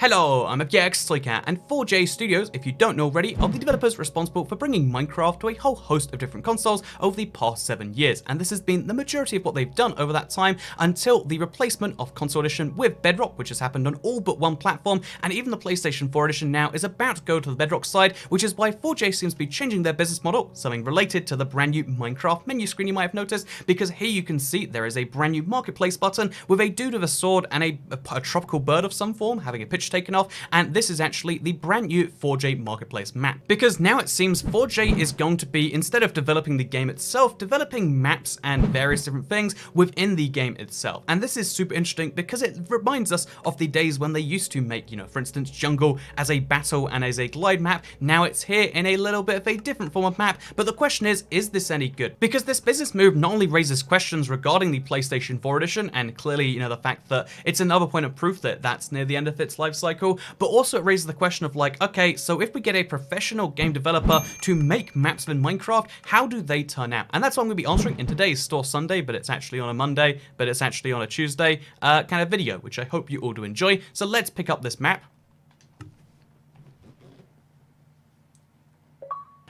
Hello, I'm Toycat, and 4J Studios, if you don't know already, are the developers responsible for bringing Minecraft to a whole host of different consoles over the past 7 years, and this has been the majority of what they've done over that time until the replacement of Console Edition with Bedrock, which has happened on all but one platform, and even the PlayStation 4 Edition now is about to go to the Bedrock side, which is why 4J seems to be changing their business model, something related to the brand new Minecraft menu screen you might have noticed, because here you can see there is a brand new marketplace button with a dude with a sword and a tropical bird of some form having a picture taken off, and this is actually the brand new 4J marketplace map. Because now it seems 4J is going to be, instead of developing the game itself, developing maps and various different things within the game itself. And this is super interesting because it reminds us of the days when they used to make, for instance, jungle as a battle and as a glide map. Now it's here in a little bit of a different form of map, but the question is this any good? Because this business move not only raises questions regarding the PlayStation 4 Edition, and clearly, the fact that it's another point of proof that that's near the end of its life cycle, but also it raises the question of like, okay, so if we get a professional game developer to make maps in Minecraft, how do they turn out? And that's what I'm going to be answering in today's Store Sunday, but it's actually on a Monday, but it's actually on a Tuesday kind of video, which I hope you all do enjoy. So let's pick up this map.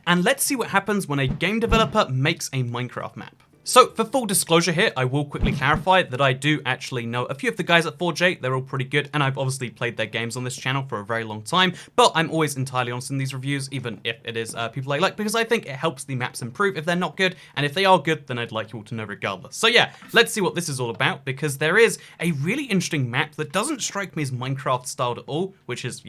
And let's see what happens when a game developer makes a Minecraft map. So, for full disclosure here, I will quickly clarify that I do actually know a few of the guys at 4J, they're all pretty good, and I've obviously played their games on this channel for a very long time, but I'm always entirely honest in these reviews, even if it is people I like, because I think it helps the maps improve if they're not good, and if they are good, then I'd like you all to know regardless. So yeah, let's see what this is all about, because there is a really interesting map that doesn't strike me as Minecraft styled at all, which is,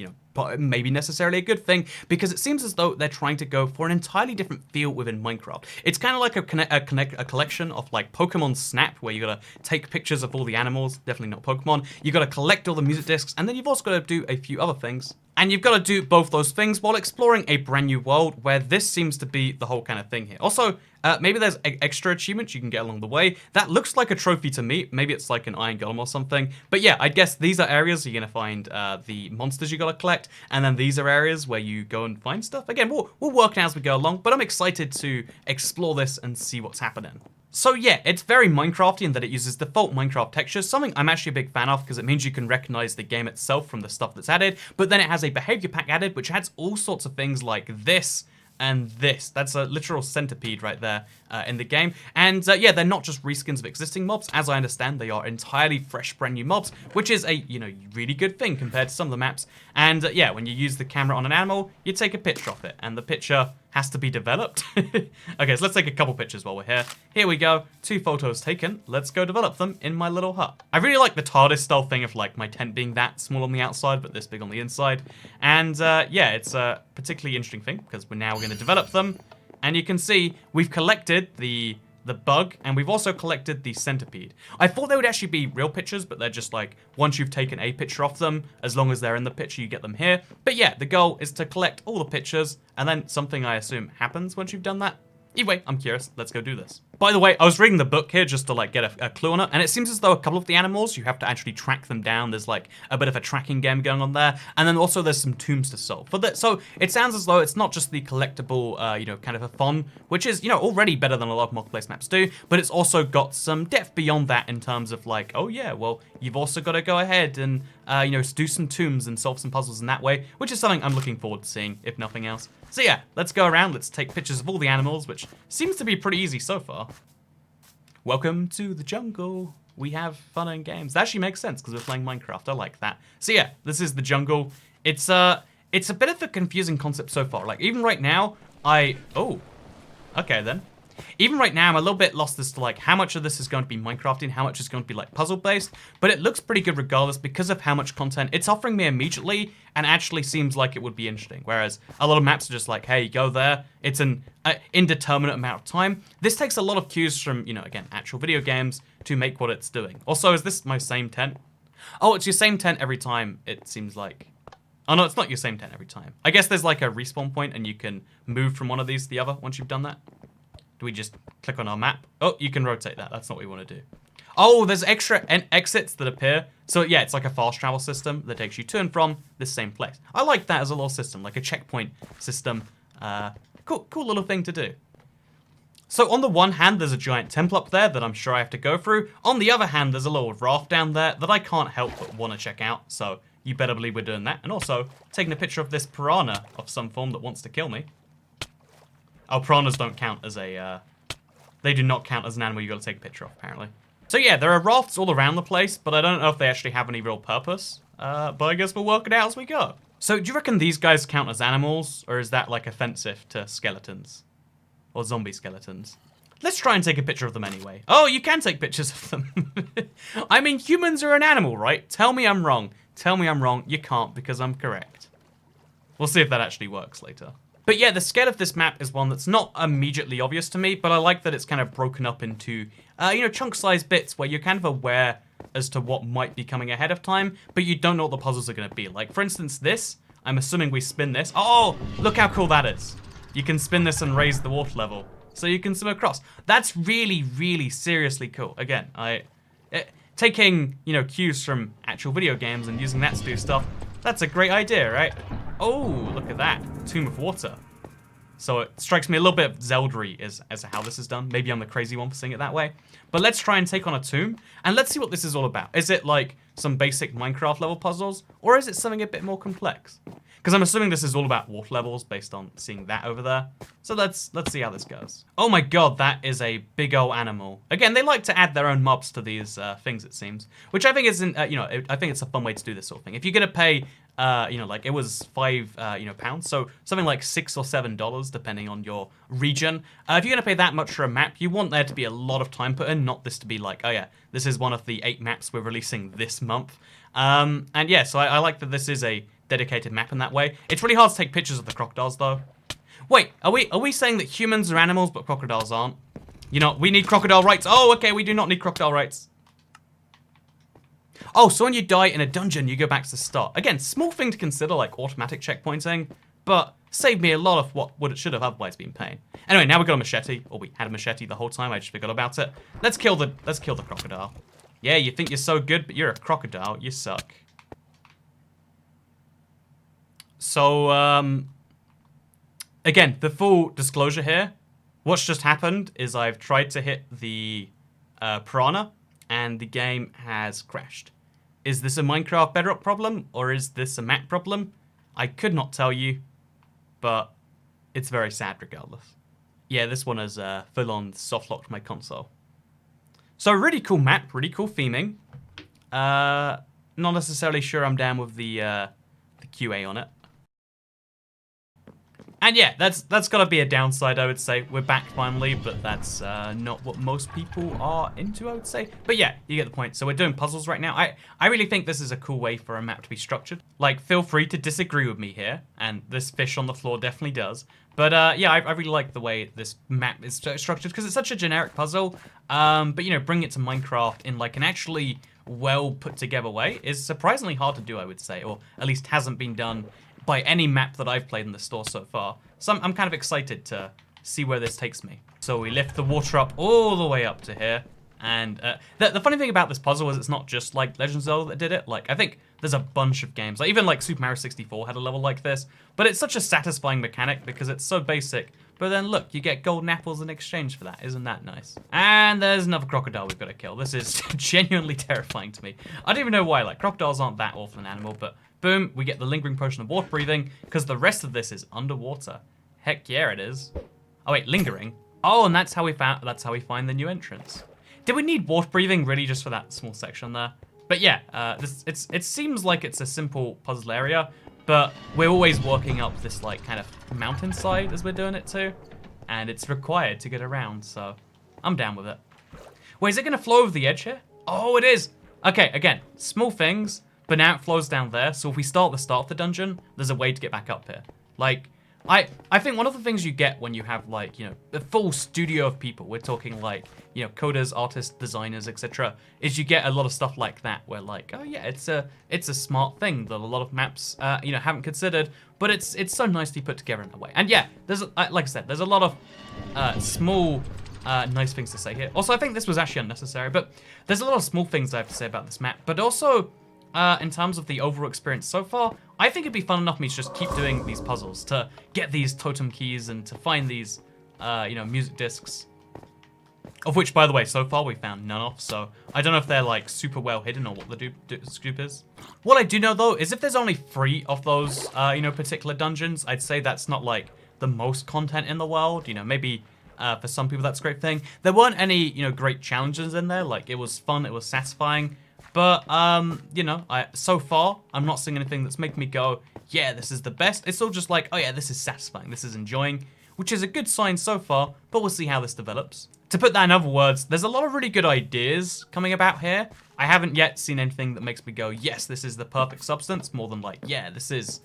maybe necessarily a good thing, because it seems as though they're trying to go for an entirely different feel within Minecraft. It's kind of like a collection of like Pokemon Snap, where you gotta take pictures of all the animals, definitely not Pokemon, you gotta collect all the music discs, and then you've also gotta do a few other things. And you've got to do both those things while exploring a brand new world, where this seems to be the whole kind of thing here. Also, maybe there's extra achievements you can get along the way. That looks like a trophy to me. Maybe it's like an iron golem or something. But yeah, I guess these are areas you're going to find the monsters you got to collect. And then these are areas where you go and find stuff. Again, we'll work as we go along, but I'm excited to explore this and see what's happening. So yeah, it's very Minecrafty in that it uses default Minecraft textures, something I'm actually a big fan of because it means you can recognize the game itself from the stuff that's added, but then it has a behavior pack added, which adds all sorts of things like this and this. That's a literal centipede right there in the game. And yeah, they're not just reskins of existing mobs. As I understand, they are entirely fresh, brand new mobs, which is a, really good thing compared to some of the maps. And yeah, when you use the camera on an animal, you take a picture of it, and the picture has to be developed. Okay, so let's take a couple pictures while we're here. Here we go, 2 photos taken. Let's go develop them in my little hut. I really like the TARDIS style thing of like my tent being that small on the outside, but this big on the inside. And yeah, it's a particularly interesting thing because we're now going to develop them. And you can see we've collected the bug, and we've also collected the centipede. I thought they would actually be real pictures, but they're just like, once you've taken a picture of them, as long as they're in the picture, you get them here. But yeah, the goal is to collect all the pictures, and then something I assume happens once you've done that. Anyway, I'm curious, let's go do this. By the way, I was reading the book here just to like get a clue on it, and it seems as though a couple of the animals, you have to actually track them down. There's like a bit of a tracking game going on there, and then also there's some tombs to solve. So it sounds as though it's not just the collectible, kind of a fun, which is, already better than a lot of marketplace maps do, but it's also got some depth beyond that in terms of like, oh yeah, well, you've also got to go ahead and, do some tombs and solve some puzzles in that way, which is something I'm looking forward to seeing, if nothing else. So yeah, let's go around, let's take pictures of all the animals, which seems to be pretty easy so far. Welcome to the jungle. We have fun and games. That actually makes sense because we're playing Minecraft. I like that. So yeah, this is the jungle. It's a bit of a confusing concept so far. Like even right now, okay then. Even right now, I'm a little bit lost as to like how much of this is going to be Minecrafty and how much is going to be like puzzle based, but it looks pretty good regardless because of how much content it's offering me immediately and actually seems like it would be interesting. Whereas a lot of maps are just like, hey, go there. It's an indeterminate amount of time. This takes a lot of cues from, again, actual video games to make what it's doing. Also, is this my same tent? Oh, it's your same tent every time, it seems like. Oh no, it's not your same tent every time. I guess there's like a respawn point and you can move from one of these to the other once you've done that. Do we just click on our map? Oh, you can rotate that. That's not what we want to do. Oh, there's extra exits that appear. So yeah, it's like a fast travel system that takes you to and from the same place. I like that as a little system, like a checkpoint system. Cool little thing to do. So on the one hand, there's a giant temple up there that I'm sure I have to go through. On the other hand, there's a little raft down there that I can't help but want to check out. So you better believe we're doing that. And also, taking a picture of this piranha of some form that wants to kill me. Oh, piranhas don't count as a, they do not count as an animal you gotta take a picture of, apparently. So yeah, there are rafts all around the place, but I don't know if they actually have any real purpose. But I guess we'll work it out as we go. So do you reckon these guys count as animals, or is that like offensive to skeletons? Or zombie skeletons? Let's try and take a picture of them anyway. Oh, you can take pictures of them. I mean, humans are an animal, right? Tell me I'm wrong. Tell me I'm wrong. You can't, because I'm correct. We'll see if that actually works later. But yeah, the scale of this map is one that's not immediately obvious to me, but I like that it's kind of broken up into, you know, chunk-sized bits where you're kind of aware as to what might be coming ahead of time, but you don't know what the puzzles are going to be. Like, for instance, this, I'm assuming we spin this. Oh, look how cool that is. You can spin this and raise the water level, so you can swim across. That's really, really seriously cool. Again, taking, you know, cues from actual video games and using that to do stuff, that's a great idea, right? Oh, look at that. Tomb of Water. So it strikes me a little bit of Zelda-y as to how this is done. Maybe I'm the crazy one for seeing it that way. But let's try and take on a tomb, and let's see what this is all about. Is it like some basic Minecraft level puzzles, or is it something a bit more complex? Because I'm assuming this is all about water levels based on seeing that over there. So let's see how this goes. Oh my god, that is a big old animal. Again, they like to add their own mobs to these things, it seems. Which I think isn't, you know, I think it's a fun way to do this sort of thing. If you're going to pay, you know, like it was £5 so something like $6 or $7, depending on your region. If you're going to pay that much for a map, you want there to be a lot of time put in, not this to be like, oh yeah, this is one of the 8 maps we're releasing this month. And yeah, so I like that this is a dedicated map in that way. It's really hard to take pictures of the crocodiles though. Wait, are we saying that humans are animals but crocodiles aren't? You know, we need crocodile rights. Oh, okay, we do not need crocodile rights. Oh, so when you die in a dungeon, you go back to the start. Again, small thing to consider, like automatic checkpointing, but saved me a lot of what it should have otherwise been pain. Anyway, now we've got a machete. Or we had a machete the whole time, I just forgot about it. Let's kill the crocodile. Yeah, you think you're so good, but you're a crocodile. You suck. So, again, the full disclosure here, what's just happened is I've tried to hit the piranha, and the game has crashed. Is this a Minecraft Bedrock problem, or is this a map problem? I could not tell you, but it's very sad regardless. Yeah, this one has full-on soft-locked my console. So, really cool map, really cool theming. Not necessarily sure I'm down with the QA on it. And yeah, that's gotta be a downside, I would say. We're back finally, but that's not what most people are into, I would say. But yeah, you get the point. So we're doing puzzles right now. I really think this is a cool way for a map to be structured. Like, feel free to disagree with me here, and this fish on the floor definitely does. But yeah, I really like the way this map is structured, because it's such a generic puzzle. But you know, bring it to Minecraft in like an actually well put together way is surprisingly hard to do, I would say, or at least hasn't been done by any map that I've played in the store so far. So I'm kind of excited to see where this takes me. So we lift the water up all the way up to here. And the funny thing about this puzzle is it's not just like Legend of Zelda that did it. Like, I think there's a bunch of games, like even like Super Mario 64 had a level like this. But it's such a satisfying mechanic because it's so basic. But then look, you get golden apples in exchange for that. Isn't that nice? And there's another crocodile we've got to kill. This is genuinely terrifying to me. I don't even know why. Like, crocodiles aren't that awful an animal, but boom, we get the lingering potion of water breathing because the rest of this is underwater. Heck yeah, it is. Oh wait, lingering. Oh, and that's how we find the new entrance. Did we need water breathing really just for that small section there? But yeah, it seems like it's a simple puzzle area, but we're always working up this like kind of mountainside as we're doing it too, and it's required to get around, so I'm down with it. Wait, is it gonna flow over the edge here? Oh, it is. Okay, again, small things, but now it flows down there, so if we start of the dungeon, there's a way to get back up here. Like, I think one of the things you get when you have like, you know, a full studio of people, we're talking like, you know, coders, artists, designers, etc., is you get a lot of stuff like that where like, oh yeah, it's a smart thing that a lot of maps, you know, haven't considered, but it's so nicely put together in a way. And yeah, there's, like I said, there's a lot of small, nice things to say here. Also, I think this was actually unnecessary, but there's a lot of small things I have to say about this map, but also, in terms of the overall experience so far, I think it'd be fun enough for me to just keep doing these puzzles, to get these totem keys and to find these, you know, music discs. Of which, by the way, so far we found none of, so I don't know if they're like super well hidden or what the scoop is. What I do know though is if there's only 3 of those, you know, particular dungeons, I'd say that's not like the most content in the world. You know, maybe for some people that's a great thing. There weren't any, you know, great challenges in there. Like it was fun, it was satisfying, but you know, so far I'm not seeing anything that's making me go, yeah, this is the best. It's all just like, oh yeah, this is satisfying, this is enjoying, which is a good sign so far, but we'll see how this develops. To put that in other words, there's a lot of really good ideas coming about here. I haven't yet seen anything that makes me go, yes, this is the perfect substance, more than like, yeah, this is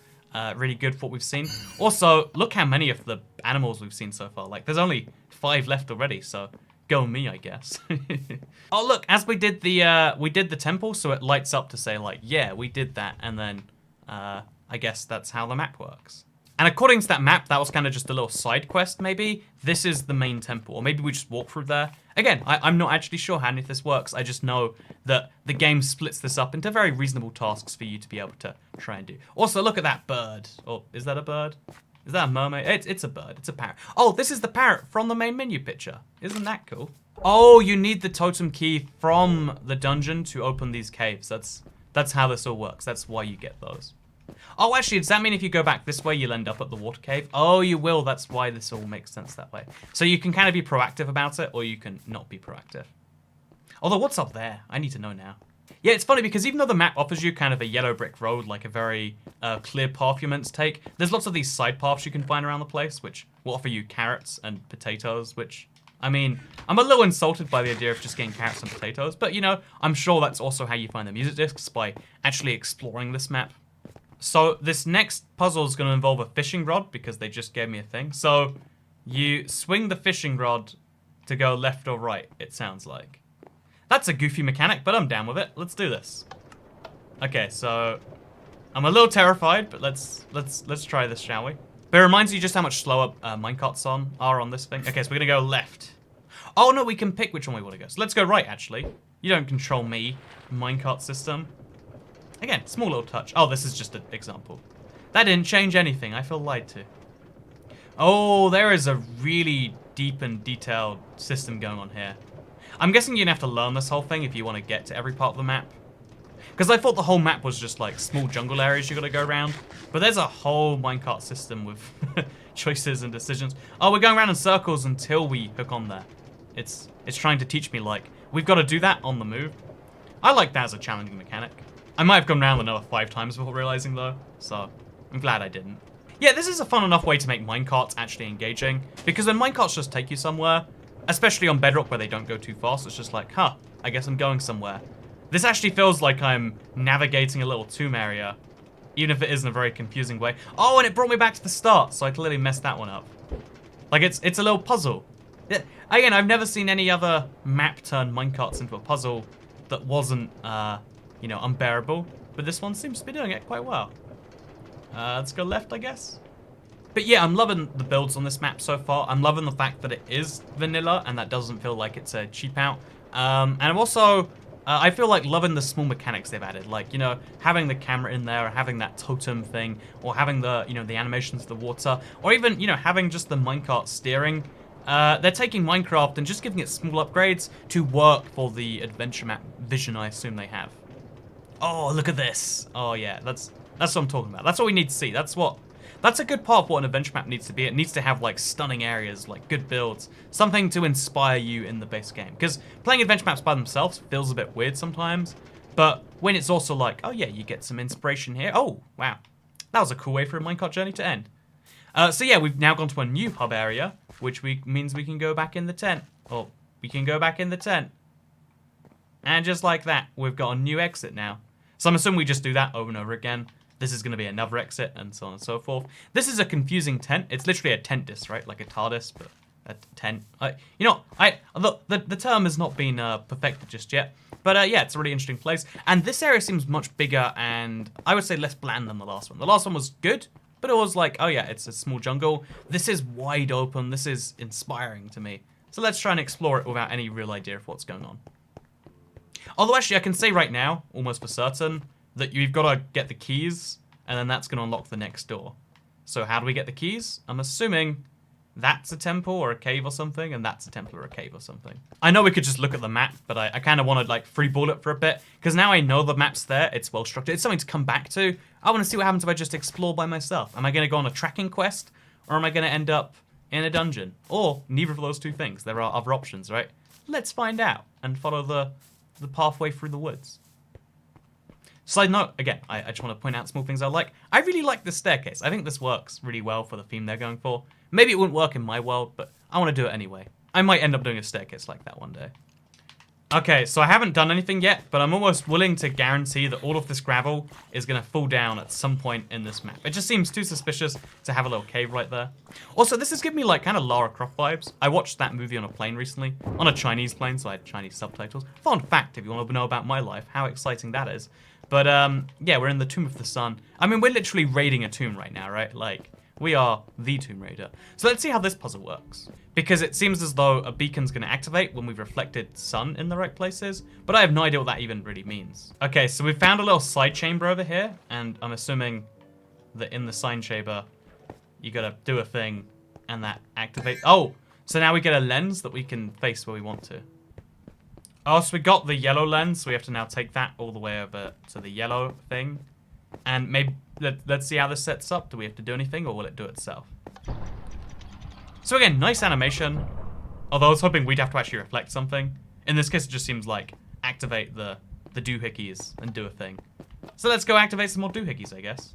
really good for what we've seen. Also, look how many of the animals we've seen so far. Like, there's only 5 left already, so go me, I guess. Oh, look, as we did the temple, so it lights up to say like, yeah, we did that, and then I guess that's how the map works. And according to that map, that was kind of just a little side quest, maybe. This is the main temple, or maybe we just walk through there. Again, I'm not actually sure how any of this works. I just know that the game splits this up into very reasonable tasks for you to be able to try and do. Also, look at that bird. Oh, is that a bird? Is that a mermaid? It's a bird. It's a parrot. Oh, this is the parrot from the main menu picture. Isn't that cool? Oh, you need the totem key from the dungeon to open these caves. That's how this all works. That's why you get those. Oh, actually, does that mean if you go back this way, you'll end up at the water cave? Oh, you will. That's why this all makes sense that way. So you can kind of be proactive about it, or you can not be proactive. Although, what's up there? I need to know now. Yeah, it's funny because even though the map offers you kind of a yellow brick road, like a very clear path you're meant to take, there's lots of these side paths you can find around the place, which will offer you carrots and potatoes, which, I mean, I'm a little insulted by the idea of just getting carrots and potatoes, but, you know, I'm sure that's also how you find the music discs, by actually exploring this map. So this next puzzle is going to involve a fishing rod, because they just gave me a thing. So you swing the fishing rod to go left or right, it sounds like. That's a goofy mechanic, but I'm down with it. Let's do this. Okay, so I'm a little terrified, but let's try this, shall we? But it reminds you just how much slower minecarts are on this thing. Okay, so we're going to go left. Oh, no, we can pick which one we want to go. So let's go right, actually. You don't control me, minecart system. Again, small little touch. Oh, this is just an example. That didn't change anything. I feel lied to. Oh, there is a really deep and detailed system going on here. I'm guessing you're going to have to learn this whole thing if you want to get to every part of the map. Because I thought the whole map was just like small jungle areas you got to go around. But there's a whole minecart system with choices and decisions. Oh, we're going around in circles until we hook on there. It's trying to teach me, like, we've got to do that on the move. I like that as a challenging mechanic. I might have gone around another 5 times before realizing, though, so I'm glad I didn't. Yeah, this is a fun enough way to make minecarts actually engaging, because when minecarts just take you somewhere, especially on Bedrock where they don't go too fast, it's just like, huh, I guess I'm going somewhere. This actually feels like I'm navigating a little tomb area, even if it is in a very confusing way. Oh, and it brought me back to the start, so I clearly messed that one up. Like, it's a little puzzle. Yeah, again, I've never seen any other map turn minecarts into a puzzle that wasn't, you know, unbearable, but this one seems to be doing it quite well. Let's go left, I guess. But yeah, I'm loving the builds on this map so far. I'm loving the fact that it is vanilla, and that doesn't feel like it's a cheap out. And I'm also, I feel like loving the small mechanics they've added, like, you know, having the camera in there, or having that totem thing, or having the, you know, the animations of the water, or even, you know, having just the minecart steering. They're taking Minecraft and just giving it small upgrades to work for the adventure map vision I assume they have. Oh, look at this. Oh yeah, that's what I'm talking about. That's what we need to see. That's a good part of what an adventure map needs to be. It needs to have like stunning areas, like good builds, something to inspire you in the base game. Because playing adventure maps by themselves feels a bit weird sometimes, but when it's also like, oh yeah, you get some inspiration here. Oh, wow. That was a cool way for a minecart journey to end. So yeah, we've now gone to a new hub area, which means we can go back in the tent. Or we can go back in the tent. And just like that, we've got a new exit now. So I'm assuming we just do that over and over again. This is going to be another exit, and so on and so forth. This is a confusing tent. It's literally a tent disc, right? Like a TARDIS, but a tent. You know, the term has not been perfected just yet. But yeah, it's a really interesting place. And this area seems much bigger and I would say less bland than the last one. The last one was good, but it was like, oh yeah, it's a small jungle. This is wide open. This is inspiring to me. So let's try and explore it without any real idea of what's going on. Although actually I can say right now, almost for certain, that you've got to get the keys, and then that's going to unlock the next door. So how do we get the keys? I'm assuming that's a temple or a cave or something, and that's a temple or a cave or something. I know we could just look at the map, but I kind of want to like freeball it for a bit, because now I know the map's there, it's well structured, it's something to come back to. I want to see what happens if I just explore by myself. Am I going to go on a tracking quest, or am I going to end up in a dungeon? Or neither of those two things. There are other options, right? Let's find out and follow the pathway through the woods. Side note, again, I just want to point out small things I like. I really like this staircase. I think this works really well for the theme they're going for. Maybe it wouldn't work in my world, but I want to do it anyway. I might end up doing a staircase like that one day. Okay, so I haven't done anything yet, but I'm almost willing to guarantee that all of this gravel is going to fall down at some point in this map. It just seems too suspicious to have a little cave right there. Also, this is giving me like kind of Lara Croft vibes. I watched that movie on a plane recently, on a Chinese plane, so I had Chinese subtitles. Fun fact, if you want to know about my life, how exciting that is. But yeah, we're in the Tomb of the Sun. I mean, we're literally raiding a tomb right now, right? Like, we are the Tomb Raider. So let's see how this puzzle works. Because it seems as though a beacon's going to activate when we've reflected sun in the right places, but I have no idea what that even really means. Okay, so we've found a little side chamber over here, and I'm assuming that in the side chamber, you gotta do a thing, and that activates. Oh, so now we get a lens that we can face where we want to. Oh, so we got the yellow lens, so we have to now take that all the way over to the yellow thing. And maybe, let's see how this sets up. Do we have to do anything, or will it do itself? So again, nice animation. Although I was hoping we'd have to actually reflect something. In this case, it just seems like activate the doohickeys and do a thing. So let's go activate some more doohickeys, I guess.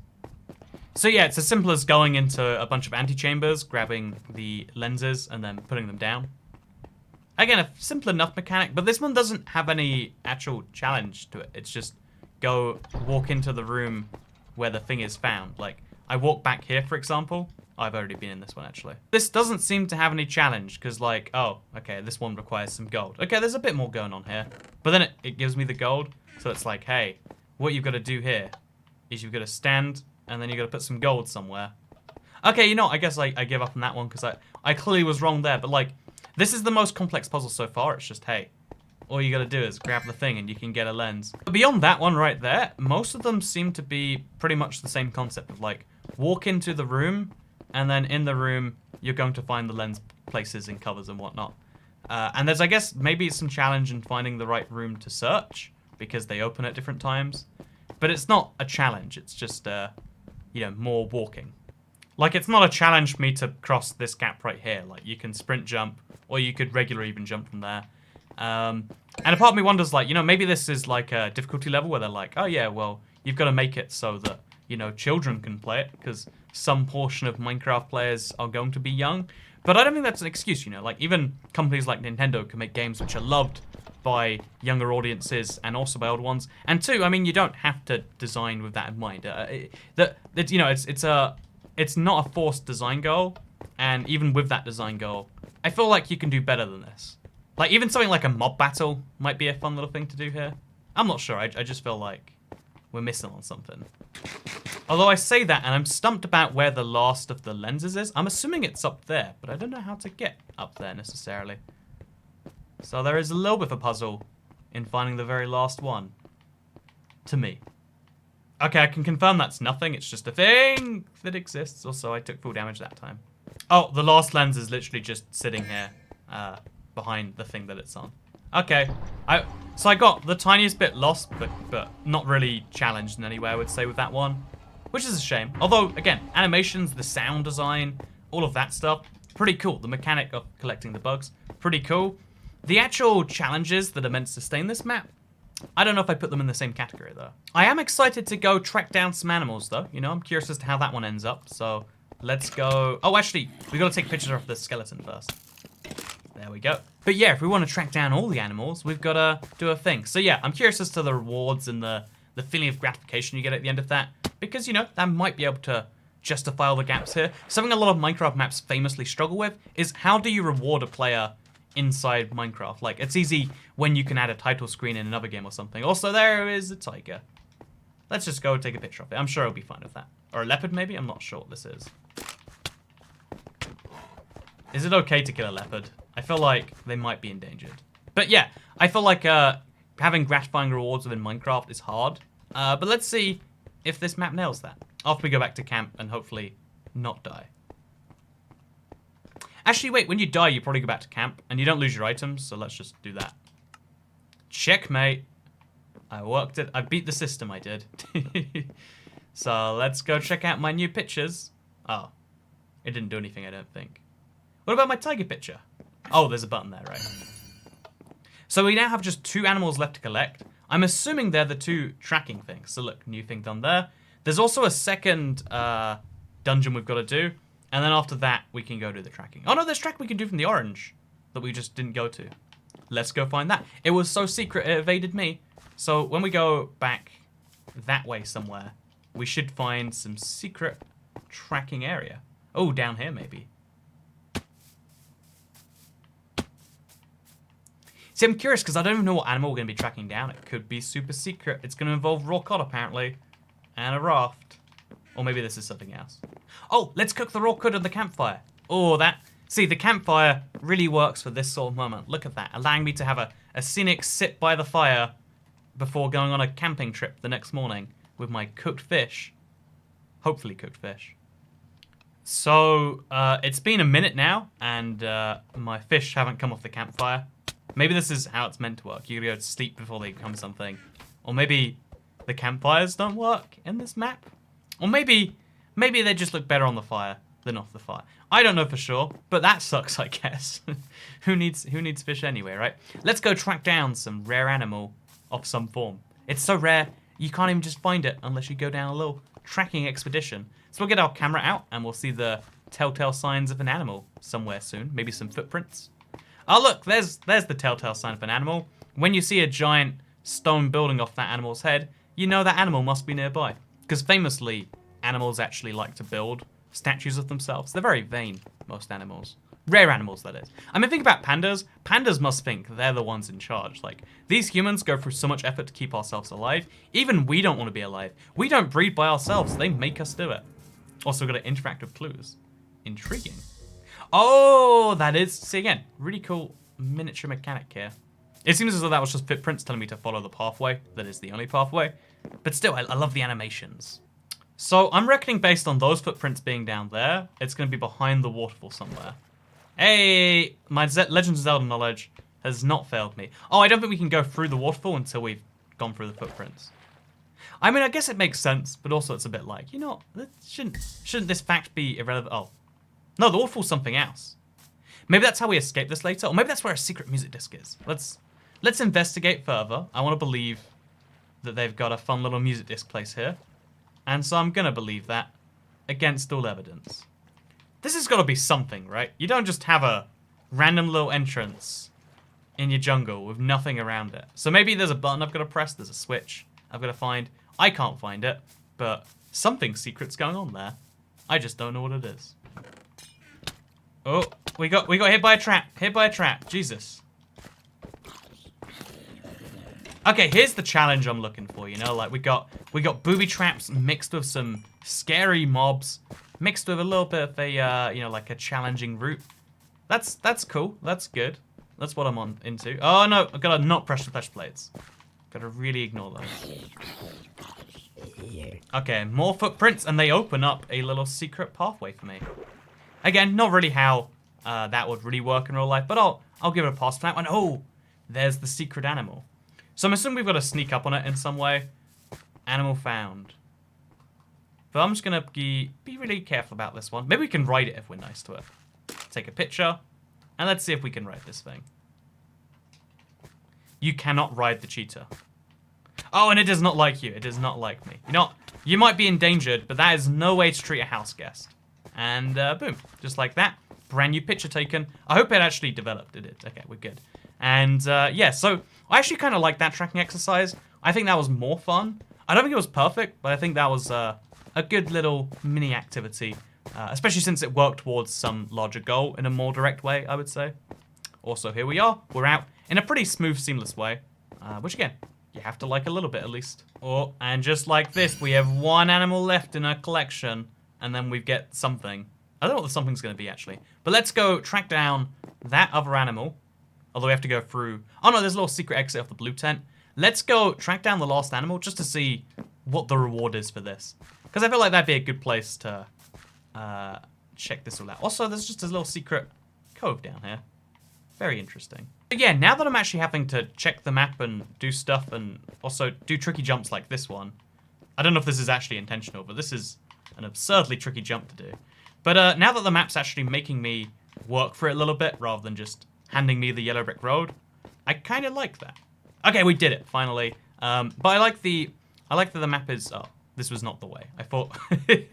So yeah, it's as simple as going into a bunch of antechambers, grabbing the lenses, and then putting them down. Again, a simple enough mechanic, but this one doesn't have any actual challenge to it. It's just go walk into the room where the thing is found. Like, I walk back here, for example. I've already been in this one, actually. This doesn't seem to have any challenge, because like, oh, okay, this one requires some gold. Okay, there's a bit more going on here. But then it gives me the gold, so it's like, hey, what you've got to do here is you've got to stand, and then you've got to put some gold somewhere. Okay, you know, I guess I give up on that one, because I clearly was wrong there, but like, this is the most complex puzzle so far. It's just, hey, all you gotta do is grab the thing and you can get a lens. But beyond that one right there, most of them seem to be pretty much the same concept of like, walk into the room, and then in the room, you're going to find the lens places and covers and whatnot. And there's, I guess, maybe some challenge in finding the right room to search, because they open at different times. But it's not a challenge, it's just, you know, more walking. Like, it's not a challenge for me to cross this gap right here. Like, you can sprint jump, or you could regular even jump from there. And a part of me wonders, like, you know, maybe this is like a difficulty level where they're like, oh yeah, well, you've got to make it so that, you know, children can play it, because some portion of Minecraft players are going to be young. But I don't think that's an excuse, you know, like, even companies like Nintendo can make games which are loved by younger audiences and also by older ones. And two, I mean, you don't have to design with that in mind. You know, it's not a forced design goal, and even with that design goal, I feel like you can do better than this. Like, even something like a mob battle might be a fun little thing to do here. I'm not sure, I just feel like we're missing on something. Although I say that, and I'm stumped about where the last of the lenses is. I'm assuming it's up there, but I don't know how to get up there necessarily. So there is a little bit of a puzzle in finding the very last one. To me. Okay, I can confirm that's nothing, it's just a thing that exists. Also, I took full damage that time. Oh, the last lens is literally just sitting here, behind the thing that it's on. Okay, so I got the tiniest bit lost, but not really challenged in any way, I would say, with that one. Which is a shame. Although, again, animations, the sound design, all of that stuff, pretty cool. The mechanic of collecting the bugs, pretty cool. The actual challenges that are meant to sustain this map, I don't know if I put them in the same category, though. I am excited to go track down some animals, though. You know, I'm curious as to how that one ends up, so let's go. Oh, actually, we got to take pictures of the skeleton first. There we go. But yeah, if we want to track down all the animals, we've got to do a thing. So yeah, I'm curious as to the rewards and the feeling of gratification you get at the end of that. Because, you know, that might be able to justify all the gaps here. Something a lot of Minecraft maps famously struggle with is how do you reward a player inside Minecraft? Like, it's easy when you can add a title screen in another game or something. Also, there is a tiger. Let's just go take a picture of it. I'm sure it'll be fine with that. Or a leopard, maybe? I'm not sure what this is. Is it okay to kill a leopard? I feel like they might be endangered. But yeah, I feel like having gratifying rewards within Minecraft is hard. But let's see if this map nails that. After we go back to camp and hopefully not die. Actually, wait, when you die, you probably go back to camp, and you don't lose your items, so let's just do that. Checkmate. I worked it. I beat the system, I did. So let's go check out my new pictures. Oh, it didn't do anything, I don't think. What about my tiger picture? Oh, there's a button there, right? So we now have just 2 animals left to collect. I'm assuming they're the 2 tracking things. So look, new thing done there. There's also a second dungeon we've got to do. And then after that, we can go do the tracking. Oh no, there's track we can do from the orange that we just didn't go to. Let's go find that. It was so secret, it evaded me. So when we go back that way somewhere, we should find some secret tracking area. Oh, down here maybe. See, I'm curious because I don't even know what animal we're going to be tracking down. It could be super secret. It's going to involve raw cod, apparently. And a raft. Or maybe this is something else. Oh, let's cook the raw cod at the campfire. Oh, that... See, the campfire really works for this sort of moment. Look at that. Allowing me to have a scenic sit by the fire before going on a camping trip the next morning with my cooked fish. Hopefully cooked fish. So, it's been a minute now, and my fish haven't come off the campfire. Maybe this is how it's meant to work. You gotta go to sleep before they become something. Or maybe the campfires don't work in this map. Or maybe they just look better on the fire than off the fire. I don't know for sure, but that sucks, I guess. Who needs fish anyway, right? Let's go track down some rare animal of some form. It's so rare, you can't even just find it unless you go down a little tracking expedition. So we'll get our camera out and we'll see the telltale signs of an animal somewhere soon. Maybe some footprints. Oh look, there's the telltale sign of an animal. When you see a giant stone building off that animal's head, you know that animal must be nearby. Because famously, animals actually like to build statues of themselves. They're very vain, most animals. Rare animals, that is. I mean, think about pandas. Pandas must think they're the ones in charge. Like, these humans go through so much effort to keep ourselves alive. Even we don't want to be alive. We don't breed by ourselves. They make us do it. Also, we've got to interact with clues. Intriguing. Oh, that is... See, again, really cool miniature mechanic here. It seems as though that was just footprints telling me to follow the pathway. That is the only pathway. But still, I love the animations. So, I'm reckoning based on those footprints being down there, it's going to be behind the waterfall somewhere. Hey, my Legend of Zelda knowledge has not failed me. Oh, I don't think we can go through the waterfall until we've gone through the footprints. I mean, I guess it makes sense, but also it's a bit like, you know, shouldn't this fact be irrelevant? Oh. No, the waterfall's something else. Maybe that's how we escape this later, or maybe that's where a secret music disc is. Let's investigate further. I want to believe that they've got a fun little music disc place here. And so I'm going to believe that against all evidence. This has got to be something, right? You don't just have a random little entrance in your jungle with nothing around it. So maybe there's a button I've got to press, there's a switch I've got to find. I can't find it, but something secret's going on there. I just don't know what it is. Oh, we got hit by a trap. Hit by a trap. Jesus. Okay, here's the challenge I'm looking for, you know? Like, we got booby traps mixed with some scary mobs, mixed with a little bit of a, you know, like a challenging route. That's cool. That's good. That's what I'm into. Oh, no. I've got to not press the flesh plates. Got to really ignore those. Okay, more footprints, and they open up a little secret pathway for me. Again, not really how that would really work in real life, but I'll give it a pass for that one. Oh, there's the secret animal. So I'm assuming we've got to sneak up on it in some way. Animal found. But I'm just going to be really careful about this one. Maybe we can ride it if we're nice to it. Take a picture, and let's see if we can ride this thing. You cannot ride the cheetah. Oh, and it does not like you. It does not like me. You might be endangered, but that is no way to treat a house guest. And boom, just like that. Brand new picture taken. I hope it actually developed. It did. Okay, we're good. And yeah, so I actually kind of like that tracking exercise. I think that was more fun. I don't think it was perfect, but I think that was a good little mini activity, especially since it worked towards some larger goal in a more direct way, I would say. Also, here we are. We're out in a pretty smooth, seamless way, which again, you have to like a little bit at least. Oh, and just like this, we have one animal left in our collection, and then we get something. I don't know what the something's going to be, actually. But let's go track down that other animal. Although we have to go through... Oh, no, there's a little secret exit off the blue tent. Let's go track down the last animal just to see what the reward is for this. Because I feel like that'd be a good place to check this all out. Also, there's just a little secret cove down here. Very interesting. But yeah, now that I'm actually having to check the map and do stuff and also do tricky jumps like this one, I don't know if this is actually intentional, but this is an absurdly tricky jump to do. But now that the map's actually making me work for it a little bit rather than just handing me the yellow brick road, I kind of like that. Okay, we did it, finally. But I like that the map is... Oh, this was not the way. I thought... Okay,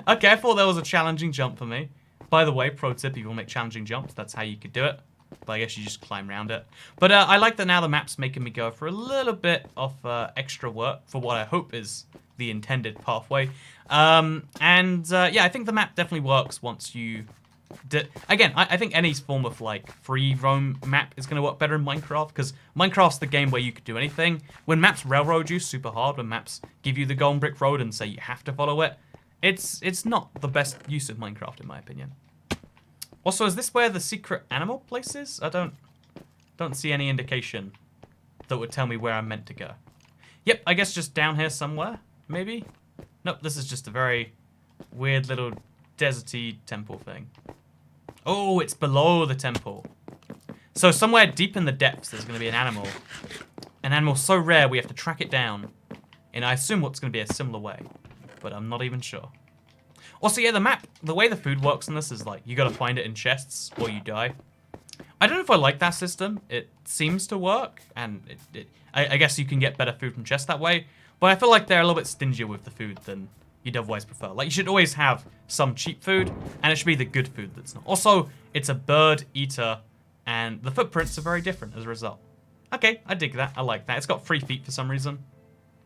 I thought there was a challenging jump for me. By the way, pro tip, if you will make challenging jumps, that's how you could do it. But I guess you just climb around it. But I like that now the map's making me go for a little bit of extra work for what I hope is the intended pathway. Yeah, I think the map definitely works once you... Again, I think any form of like free roam map is going to work better in Minecraft, because Minecraft's the game where you could do anything. When maps railroad you super hard, when maps give you the golden brick road and say you have to follow it, it's not the best use of Minecraft in my opinion. Also, is this where the secret animal place is? I don't see any indication that would tell me where I'm meant to go. Yep, I guess just down here somewhere, maybe? Nope, this is just a very weird little deserty temple thing. Oh, it's below the temple. So somewhere deep in the depths there's going to be an animal. An animal so rare we have to track it down in, I assume, what's going to be a similar way. But I'm not even sure. Also, yeah, the map, the way the food works in this is like, you gotta find it in chests or you die. I don't know if I like that system. It seems to work, and I guess you can get better food from chests that way, but I feel like they're a little bit stingier with the food than you'd otherwise prefer. Like, you should always have some cheap food, and it should be the good food that's not. Also, it's a bird eater, and the footprints are very different as a result. Okay, I dig that. I like that. It's got 3 feet for some reason.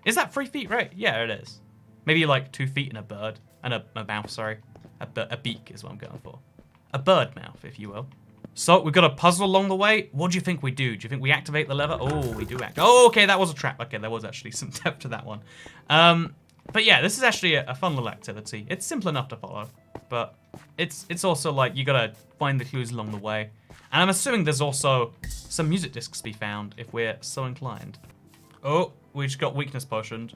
Is that 3 feet, right? Yeah, it is. Maybe like 2 feet in a bird. And a mouth, sorry. A beak is what I'm going for. A bird mouth, if you will. So, we've got a puzzle along the way. What do you think we do? Do you think we activate the lever? Oh, we do act. Oh, okay, that was a trap. Okay, there was actually some depth to that one. But yeah, this is actually a fun little activity. It's simple enough to follow. But it's also like, you gotta find the clues along the way. And I'm assuming there's also some music discs to be found, if we're so inclined. Oh, we just got weakness potioned.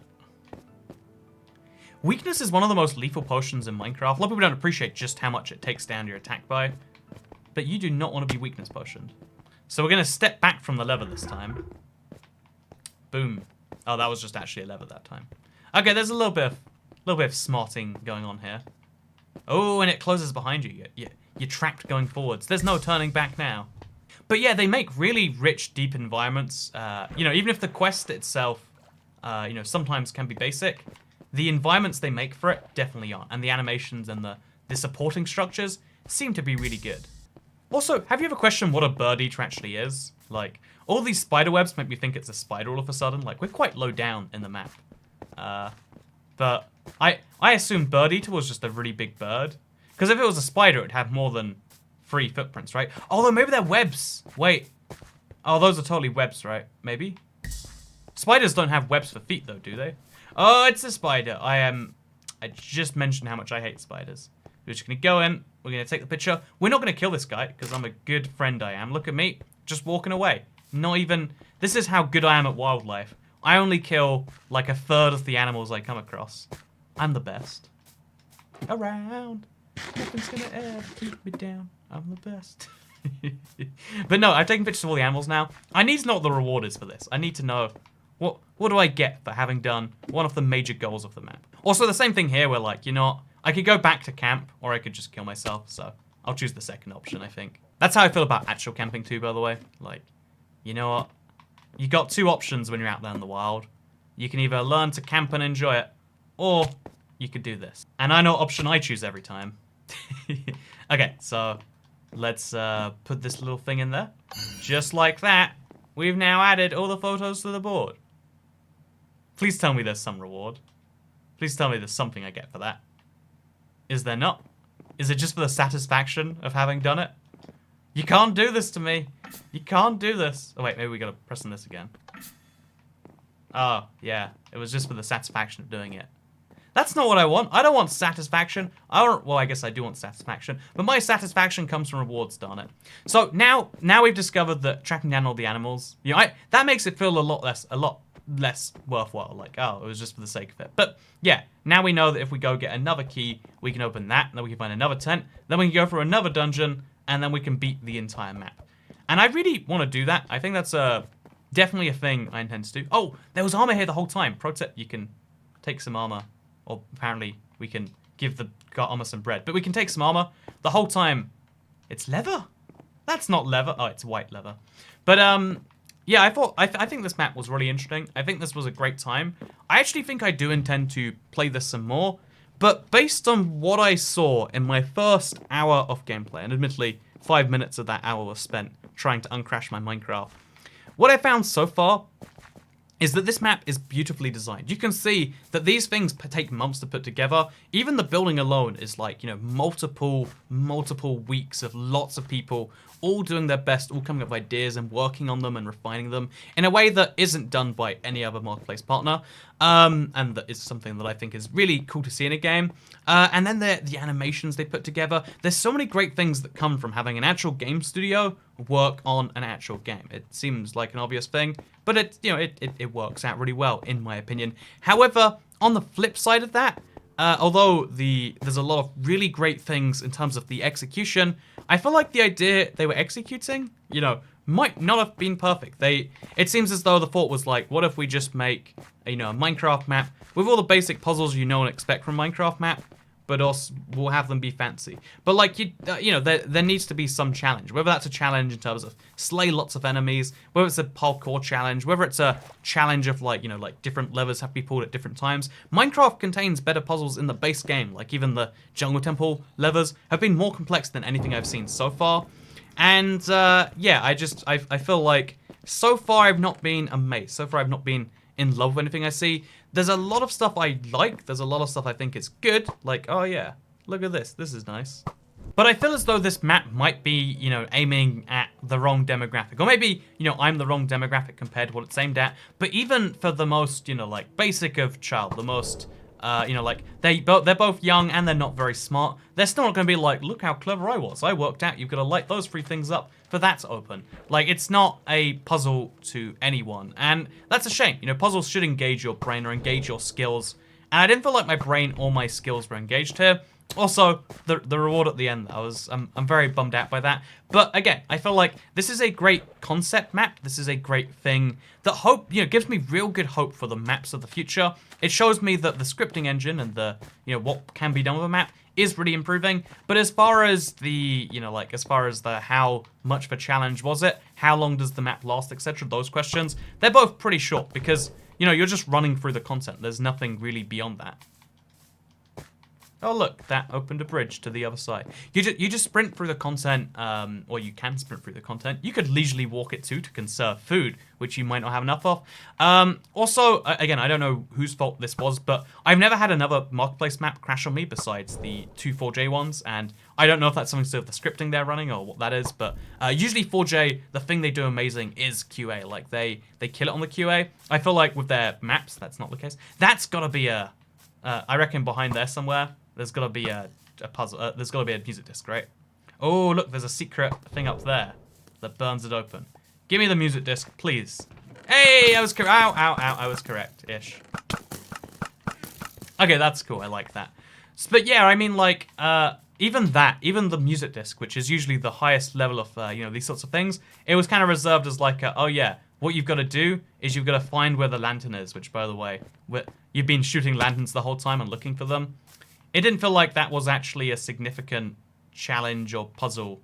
Weakness is one of the most lethal potions in Minecraft. A lot of people don't appreciate just how much it takes down your attack by. But you do not want to be weakness potioned. So we're going to step back from the lever this time. Boom. Oh, that was just actually a lever that time. Okay, there's a little bit of smarting going on here. Oh, and it closes behind you. You're trapped going forwards. There's no turning back now. But yeah, they make really rich, deep environments. You know, even if the quest itself, you know, sometimes can be basic, the environments they make for it definitely aren't, and the animations and the supporting structures seem to be really good. Also, have you ever questioned what a Birdeater actually is? Like, all these spider webs make me think it's a spider all of a sudden. Like, we're quite low down in the map. But I assume Birdeater was just a really big bird. Because if it was a spider, it would have more than 3 footprints, right? Although maybe they're webs. Wait. Oh, those are totally webs, right? Maybe? Spiders don't have webs for feet, though, do they? Oh, it's a spider. I just mentioned how much I hate spiders. We're just going to go in. We're going to take the picture. We're not going to kill this guy, because I'm a good friend I am. Look at me. Just walking away. Not even... This is how good I am at wildlife. I only kill, like, 1/3 of the animals I come across. I'm the best. Around. Nothing's going to ever keep me down. I'm the best. But no, I've taken pictures of all the animals now. I need to know what the reward is for this. I need to know... What do I get for having done one of the major goals of the map? Also, the same thing here where, like, you know, I could go back to camp, or I could just kill myself, so I'll choose the second option, I think. That's how I feel about actual camping too, by the way. Like, you know what? You got 2 options when you're out there in the wild. You can either learn to camp and enjoy it, or you could do this. And I know what option I choose every time. Okay, so let's put this little thing in there. Just like that, we've now added all the photos to the board. Please tell me there's some reward. Please tell me there's something I get for that. Is there not? Is it just for the satisfaction of having done it? You can't do this to me. You can't do this. Oh wait, maybe we gotta press on this again. Oh, yeah. It was just for the satisfaction of doing it. That's not what I want. I don't want satisfaction. Well, I guess I do want satisfaction. But my satisfaction comes from rewards, darn it. So now we've discovered that tracking down all the animals, you know, that makes it feel a lot less worthwhile. Like, oh, it was just for the sake of it. But yeah, now we know that if we go get another key, we can open that, and then we can find another tent, then we can go for another dungeon, and then we can beat the entire map. And I really want to do that. I think that's definitely a thing I intend to do. Oh, there was armor here the whole time. Pro tip, you can take some armor. Or apparently we can give the armor some bread. But we can take some armor. The whole time, it's leather? That's not leather. Oh, it's white leather. But yeah, I think this map was really interesting. I think this was a great time. I actually think I do intend to play this some more. But based on what I saw in my first hour of gameplay, and admittedly 5 minutes of that hour was spent trying to uncrash my Minecraft, what I found so far is that this map is beautifully designed. You can see that these things take months to put together. Even the building alone is like, you know, multiple weeks of lots of people all doing their best, all coming up with ideas and working on them and refining them in a way that isn't done by any other marketplace partner. And that is something that I think is really cool to see in a game. And then the animations they put together. There's so many great things that come from having an actual game studio work on an actual game. It seems like an obvious thing, but it works out really well, in my opinion. However, on the flip side of that, although there's a lot of really great things in terms of the execution, I feel like the idea they were executing, you know, might not have been perfect. It seems as though the thought was like, what if we just make a Minecraft map with all the basic puzzles you know and expect from Minecraft map, but also we'll have them be fancy. But like there needs to be some challenge. Whether that's a challenge in terms of slay lots of enemies, whether it's a parkour challenge, whether it's a challenge of like different levers have to be pulled at different times. Minecraft contains better puzzles in the base game. Like even the jungle temple levers have been more complex than anything I've seen so far. And yeah, I feel like so far I've not been amazed. So far I've not been in love with anything I see. There's a lot of stuff I like. There's a lot of stuff I think is good. Like, oh yeah, look at this. This is nice. But I feel as though this map might be, aiming at the wrong demographic. Or maybe, I'm the wrong demographic compared to what it's aimed at. But even for the most, like, basic of child, the most, like, they're both young and they're not very smart. They're still not going to be like, look how clever I was. I worked out you've got to light those 3 things up for that to open. Like, it's not a puzzle to anyone. And that's a shame. Puzzles should engage your brain or engage your skills. And I didn't feel like my brain or my skills were engaged here. Also, the reward at the end, I'm very bummed out by that. But again, I feel like this is a great concept map. This is a great thing that gives me real good hope for the maps of the future. It shows me that the scripting engine and the, what can be done with a map is really improving. But as far as the, how much of a challenge was it, how long does the map last, etc., those questions, they're both pretty short because, you're just running through the content. There's nothing really beyond that. Oh look, that opened a bridge to the other side. You just sprint through the content, or you can sprint through the content. You could leisurely walk it too to conserve food, which you might not have enough of. Also, again, I don't know whose fault this was, but I've never had another marketplace map crash on me besides the 2 4J ones, and I don't know if that's something to do with the scripting they're running or what that is, but usually 4J, the thing they do amazing is QA. Like, they kill it on the QA. I feel like with their maps, that's not the case. That's gotta be I reckon behind there somewhere, there's got to be a puzzle. There's got to be a music disc, right? Oh, look, there's a secret thing up there that burns it open. Give me the music disc, please. Hey, I was correct. Ow, ow, ow. I was correct-ish. Okay, that's cool. I like that. But yeah, I mean, like, even the music disc, which is usually the highest level of, these sorts of things, it was kind of reserved as like, oh yeah, what you've got to do is you've got to find where the lantern is, which, by the way, you've been shooting lanterns the whole time and looking for them. It didn't feel like that was actually a significant challenge or puzzle,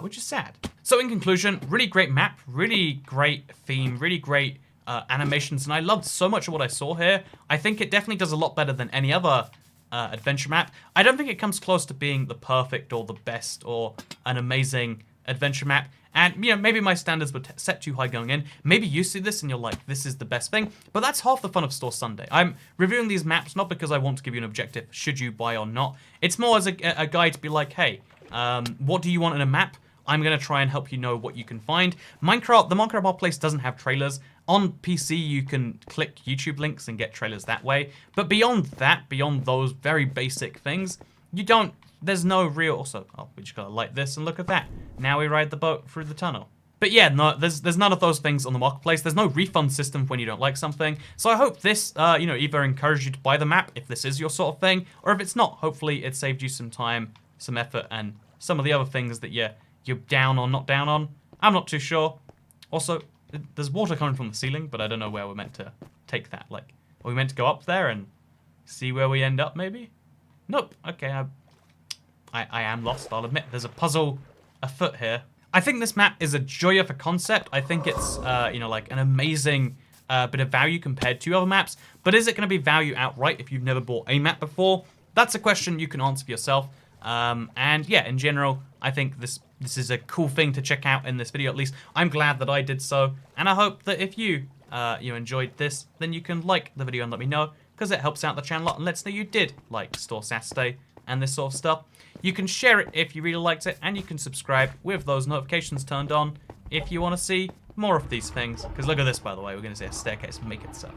which is sad. So in conclusion, really great map, really great theme, really great animations, and I loved so much of what I saw here. I think it definitely does a lot better than any other adventure map. I don't think it comes close to being the perfect or the best or an amazing adventure map. And, maybe my standards were set too high going in. Maybe you see this and you're like, this is the best thing. But that's half the fun of Store Sunday. I'm reviewing these maps not because I want to give you an objective, should you buy or not. It's more as a guide to be like, hey, what do you want in a map? I'm going to try and help you know what you can find. The Minecraft Marketplace doesn't have trailers. On PC, you can click YouTube links and get trailers that way. But beyond that, beyond those very basic things, there's no real... Also, we just gotta light this and look at that. Now we ride the boat through the tunnel. But yeah, no, there's none of those things on the marketplace. There's no refund system when you don't like something. So I hope this, either encouraged you to buy the map if this is your sort of thing, or if it's not, hopefully it saved you some time, some effort, and some of the other things that you're down or not down on. I'm not too sure. Also, there's water coming from the ceiling, but I don't know where we're meant to take that. Like, are we meant to go up there and see where we end up, maybe? Nope. Okay, I am lost, I'll admit. There's a puzzle afoot here. I think this map is a joy of a concept. I think it's, you know, like an amazing bit of value compared to other maps. But is it going to be value outright if you've never bought a map before? That's a question you can answer for yourself. And yeah, in general, I think this is a cool thing to check out in this video, at least. I'm glad that I did so. And I hope that if you enjoyed this, then you can like the video and let me know, because it helps out the channel a lot and lets know you did like Store Saturday and this sort of stuff. You can share it if you really liked it, and you can subscribe with those notifications turned on if you want to see more of these things. Because look at this, by the way, we're going to see a staircase make itself.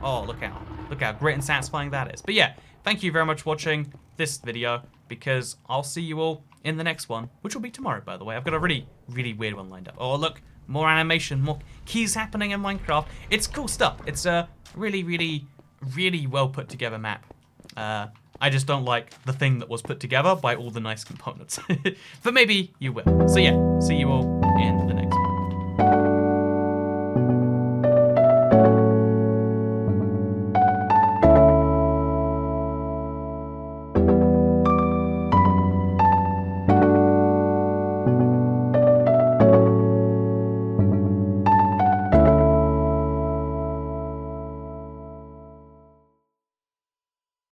Oh, look how great and satisfying that is. But yeah, thank you very much for watching this video, because I'll see you all in the next one, which will be tomorrow, by the way. I've got a really, really weird one lined up. Oh, look, more animation, more keys happening in Minecraft. It's cool stuff. It's a really, really, really well put together map. I just don't like the thing that was put together by all the nice components. But maybe you will. So yeah, see you all in the next one.